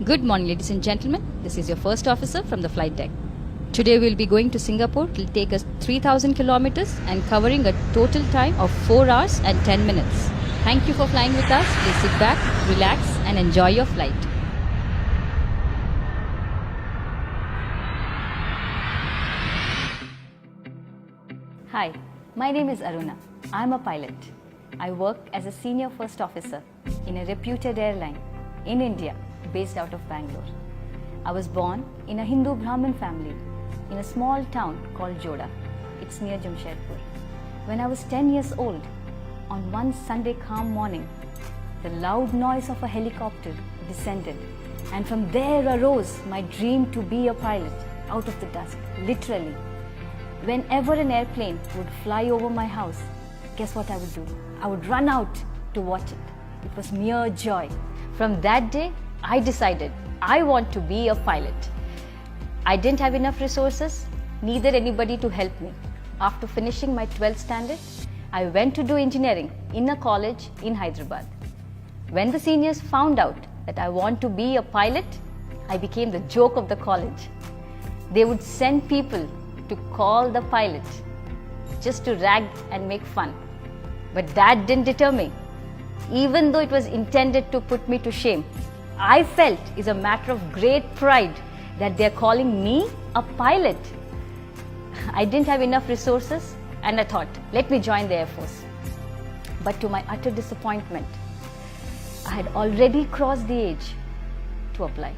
Good morning, ladies and gentlemen. This is your first officer from the flight deck. Today we'll be going to Singapore. It will take us 3,000 kilometers and covering a total time of 4 hours and 10 minutes. Thank you for flying with us. Please sit back, relax and enjoy your flight. Hi, my name is Aruna. I'm a pilot. I work as a senior first officer in a reputed airline in India based out of Bangalore. I was born in a Hindu Brahmin family in a small town called Joda. It's near Jamshedpur. When I was 10 years old, on one Sunday calm morning, the loud noise of a helicopter descended, and from there arose my dream to be a pilot out of the dusk, literally. Whenever an airplane would fly over my house, guess what I would do? I would run out to watch it. It was mere joy. From that day, I decided I want to be a pilot. I didn't have enough resources, neither anybody to help me. After finishing my 12th standard, I went to do engineering in a college in Hyderabad. When the seniors found out that I want to be a pilot, I became the joke of the college. They would send people to call the pilot just to rag and make fun. But that didn't deter me. Even though it was intended to put me to shame, I felt it's a matter of great pride that they're calling me a pilot. I didn't have enough resources and I thought, let me join the Air Force. But to my utter disappointment, I had already crossed the age to apply.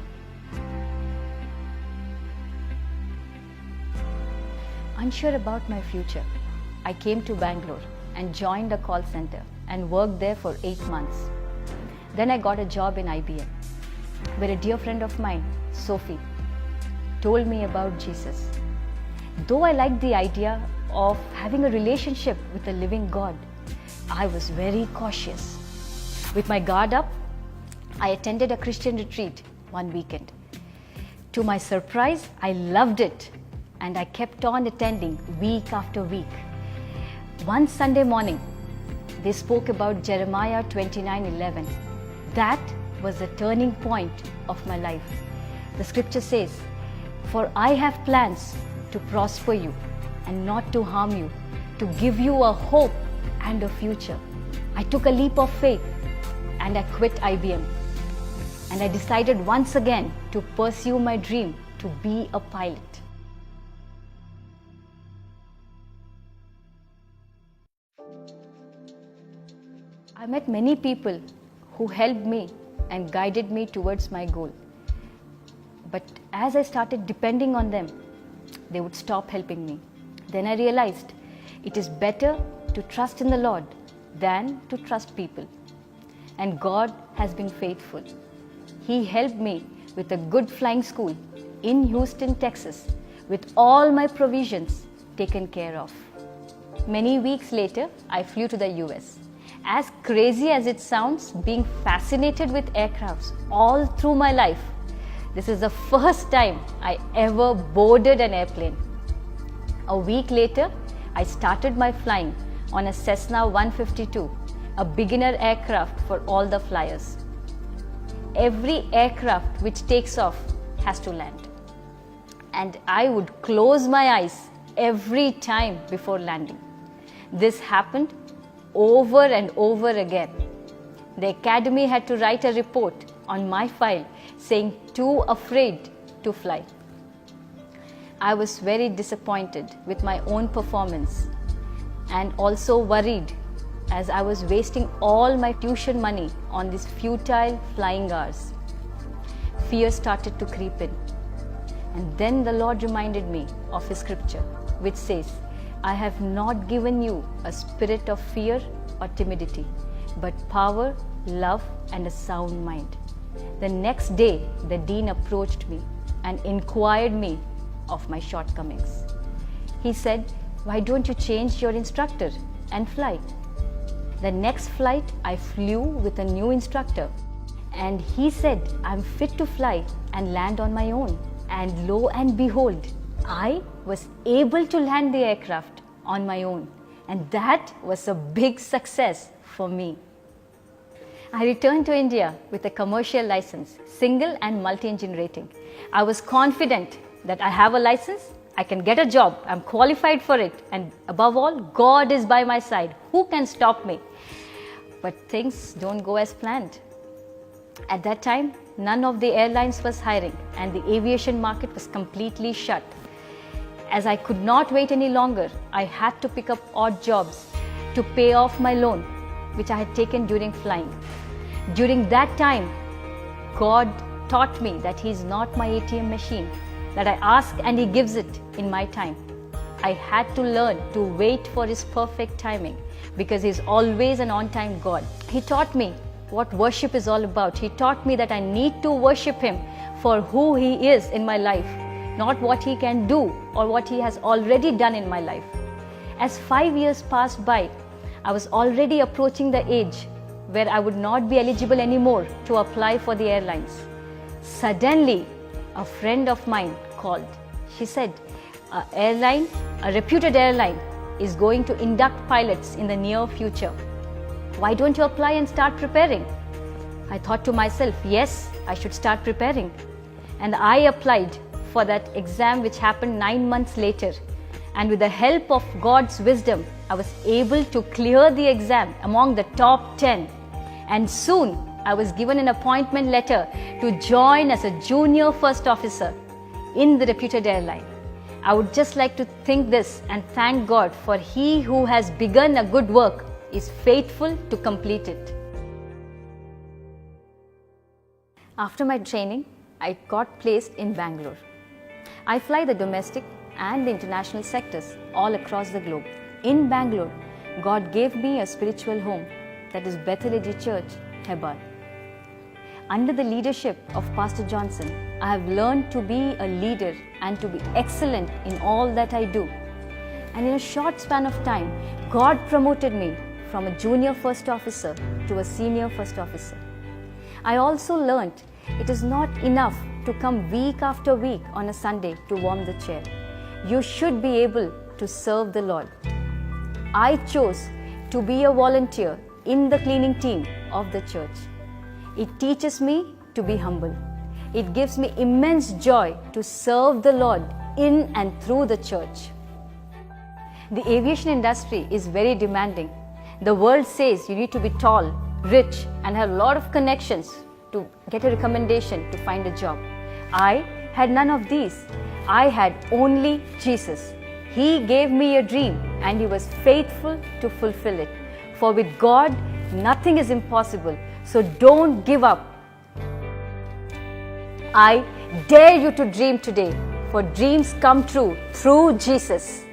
Unsure about my future, I came to Bangalore and joined a call center and worked there for 8 months. Then I got a job in IBM, where a dear friend of mine, Sophie, told me about Jesus. Though I liked the idea of having a relationship with the living God, I was very cautious. With my guard up, I attended a Christian retreat one weekend. To my surprise, I loved it, and I kept on attending week after week. One Sunday morning, they spoke about Jeremiah 29:11. That was the turning point of my life. The scripture says, "For I have plans to prosper you and not to harm you, to give you a hope and a future." I took a leap of faith and I quit IBM. And I decided once again to pursue my dream to be a pilot. I met many people who helped me and guided me towards my goal. But as I started depending on them, they would stop helping me. Then I realized it is better to trust in the Lord than to trust people. And God has been faithful. He helped me with a good flying school in Houston, Texas, with all my provisions taken care of. Many weeks later, I flew to the US. As crazy as it sounds, being fascinated with aircrafts all through my life, this is the first time I ever boarded an airplane. A week later, I started my flying on a Cessna 152, a beginner aircraft for all the flyers. Every aircraft which takes off has to land. And I would close my eyes every time before landing. This happened over and over again. The academy had to write a report on my file saying too afraid to fly. I was very disappointed with my own performance and also worried as I was wasting all my tuition money on these futile flying hours. Fear started to creep in. And then the Lord reminded me of His scripture, which says, "I have not given you a spirit of fear or timidity, but power, love, and a sound mind." The next day, the dean approached me and inquired me of my shortcomings. He said, "Why don't you change your instructor and fly?" The next flight, I flew with a new instructor, and he said, "I'm fit to fly and land on my own." And lo and behold, I was able to land the aircraft on my own, and that was a big success for me. I returned to India with a commercial license, single and multi-engine rating. I was confident that I have a license, I can get a job, I'm qualified for it, and above all, God is by my side. Who can stop me? But things don't go as planned. At that time, none of the airlines was hiring and the aviation market was completely shut. As I could not wait any longer, I had to pick up odd jobs to pay off my loan, which I had taken during flying. During that time, God taught me that He is not my ATM machine, that I ask and He gives it in my time. I had to learn to wait for His perfect timing because He is always an on-time God. He taught me what worship is all about. He taught me that I need to worship Him for who He is in my life, not what He can do or what He has already done in my life. As 5 years passed by, I was already approaching the age where I would not be eligible anymore to apply for the airlines. Suddenly, a friend of mine called. She said, a reputed airline is going to induct pilots in the near future. Why don't you apply and start preparing? I thought to myself, yes, I should start preparing. And I applied for that exam, which happened 9 months later. And with the help of God's wisdom, I was able to clear the exam among the top 10. And soon, I was given an appointment letter to join as a junior first officer in the reputed airline. I would just like to think this and thank God, for He who has begun a good work is faithful to complete it. After my training, I got placed in Bangalore. I fly the domestic and the international sectors all across the globe. In Bangalore, God gave me a spiritual home, that is Bethel AG Church, Hebbal. Under the leadership of Pastor Johnson, I have learned to be a leader and to be excellent in all that I do. And in a short span of time, God promoted me from a junior first officer to a senior first officer. I also learned it is not enough to come week after week on a Sunday to warm the chair. You should be able to serve the Lord. I chose to be a volunteer in the cleaning team of the church. It teaches me to be humble. It gives me immense joy to serve the Lord in and through the church. The aviation industry is very demanding. The world says you need to be tall, rich, and have a lot of connections to get a recommendation to find a job. I had none of these. I had only Jesus. He gave me a dream and He was faithful to fulfill it. For with God, nothing is impossible. So don't give up. I dare you to dream today, for dreams come true through Jesus.